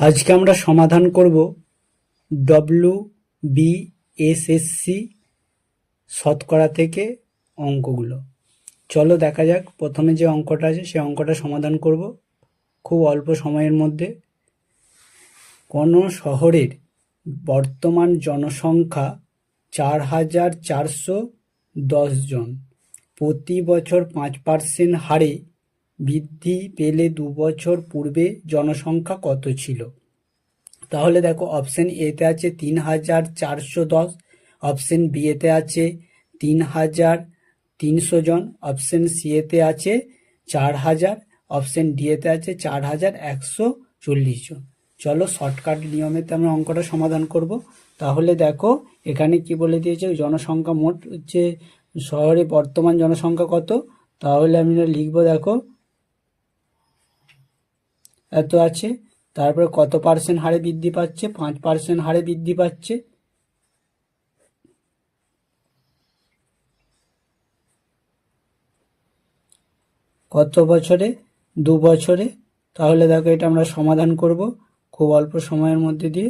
আজকে আমরা সমাধান করব WBSSC শতকরা থেকে অঙ্কগুলো। চলো দেখা যাক। প্রথমে যে অঙ্কটা আছে সেই অঙ্কটা সমাধান করব খুব অল্প সময়ের মধ্যে। কোনো শহরের বর্তমান জনসংখ্যা ৪,৪১০ জন। প্রতি বছর ৫% হারে বৃদ্ধি পেলে ২ বছর পূর্বে জনসংখ্যা কত ছিল? তাহলে দেখো, অপশন এতে আছে ৩,৪১০, অপশন বি এতে আছে ৩,৩০০ জন, অপশন সি এতে আছে ৪,০০০, অপশন ডি এতে আছে ৪,১৪০ জন। চলো শর্টকাট নিয়মেতে আমরা অঙ্কটা সমাধান করব। তাহলে দেখো এখানে কি বলে দিয়েছে, জনসংখ্যা মোট হচ্ছে শহরে বর্তমান জনসংখ্যা কত, তাহলে আমি লিখবো দেখো এত আছে। তারপরে কত পার্সেন্ট হারে বৃদ্ধি পাচ্ছে? 5% হারে বৃদ্ধি পাচ্ছে। কত বছরে? 2 বছরে। তাহলে দেখো এটা আমরা সমাধান করব খুব অল্প সময়ের মধ্যে দিয়ে।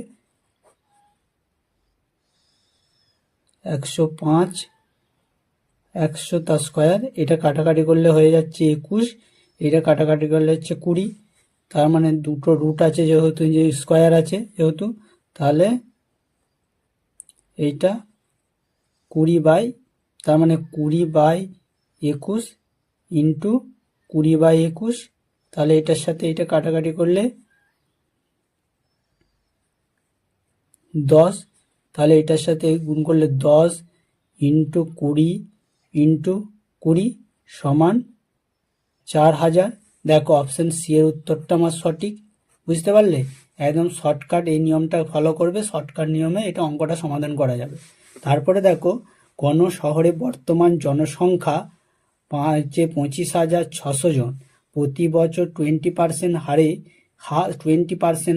105, 100 তার স্কোয়ার, এটা কাটাকাটি করলে হয়ে যাচ্ছে 21, এটা কাটাকাটি করলে হচ্ছে 20। তার মানে দুটো রুট আছে যেহেতু, যে স্কোয়ার আছে যেহেতু, তাহলে এইটা 20 বাই, তার মানে 20/21 ইন্টু 20/21। তাহলে এটার সাথে এটা কাটাকাটি করলে 10, তাহলে এটার সাথে গুণ করলে 10 ইন্টু 20 ইন্টু 20 সমান 4000। দেখো অপশন সি এর উত্তরটা আমার সঠিক। বুঝতে পারলে? একদম শর্টকাট এই নিয়মটা ফলো করবে, শর্টকাট নিয়মে এটা অঙ্কটা সমাধান করা যাবে। তারপরে দেখো, কোন শহরে বর্তমান জনসংখ্যা 25,600 জন, প্রতি বছর 20%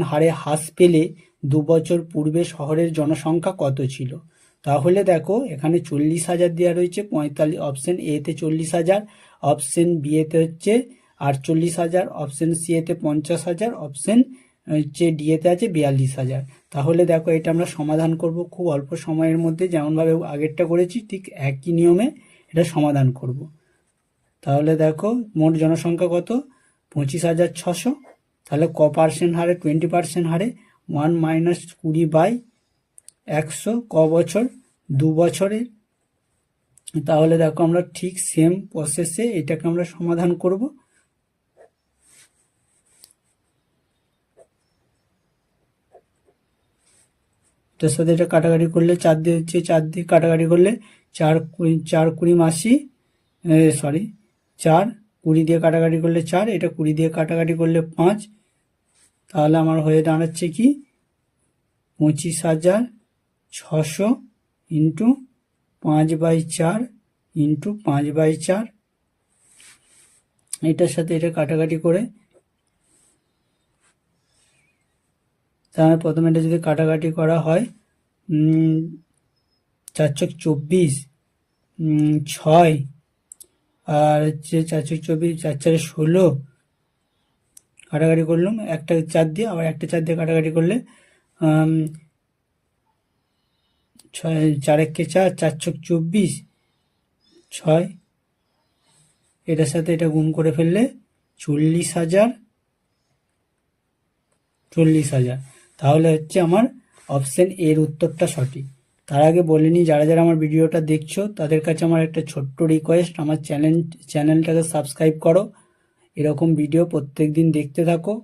হারে হ্রাস পেলে 2 বছর পূর্বে শহরের জনসংখ্যা কত ছিল? তাহলে দেখো এখানে 40,000 দেওয়া রয়েছে, 45, অপশন এতে 40,000, অপশন বি এতে হচ্ছে 48,000, অপশন সি এতে 50,000, অপশন হচ্ছে ডি এতে আছে 42,000। তাহলে দেখো এটা আমরা সমাধান করব খুব অল্প সময়ের মধ্যে, যেমনভাবে আগেরটা করেছি ঠিক একই নিয়মে এটা সমাধান করব। তাহলে দেখো মোট জনসংখ্যা কত? 25,600। তাহলে ক পার্সেন্ট হারে? 20% হারে 1 - 20/100। ক বছর? 2 বছরের। তাহলে দেখো আমরা ঠিক সেম প্রসেসে এটাকে আমরা সমাধান করব। এটার সাথে এটা কাটাকাটি করলে 4 দিয়ে হচ্ছে, 4 দিয়ে কাটাকাটি করলে 4 20 80, সরি 4 20 দিয়ে কাটাকাটি করলে 4, এটা 20 দিয়ে কাটাকাটি করলে 5। তাহলে আমার হয়ে দাঁড়াচ্ছে কি 25,600 ইন্টু 5/4 ইন্টু 5/4। এটার সাথে এটা কাটাকাটি করে, তাহলে প্রথমে এটা যদি কাটাকাটি করা হয় 4 × 24, 6, আর হচ্ছে 4 × 24, 4 × 16, কাটাকাটি করলাম একটা 4 দিয়ে, আবার একটা 4 দিয়ে কাটাকাটি করলে 4 × 4, 4 × 24, 6, এটার সাথে এটা গুণ করে ফেললে 40,000। তাহলে হচ্ছে আমার অপশন এর উত্তরটা সঠিক। তার আগে বলে নিই, যারা যারা আমার ভিডিওটা দেখছো তাদের কাছে আমার একটা ছোট্ট রিকোয়েস্ট, আমার চ্যানেলটাকে সাবস্ক্রাইব করো, এরকম ভিডিও প্রত্যেক দিন দেখতে থাকো।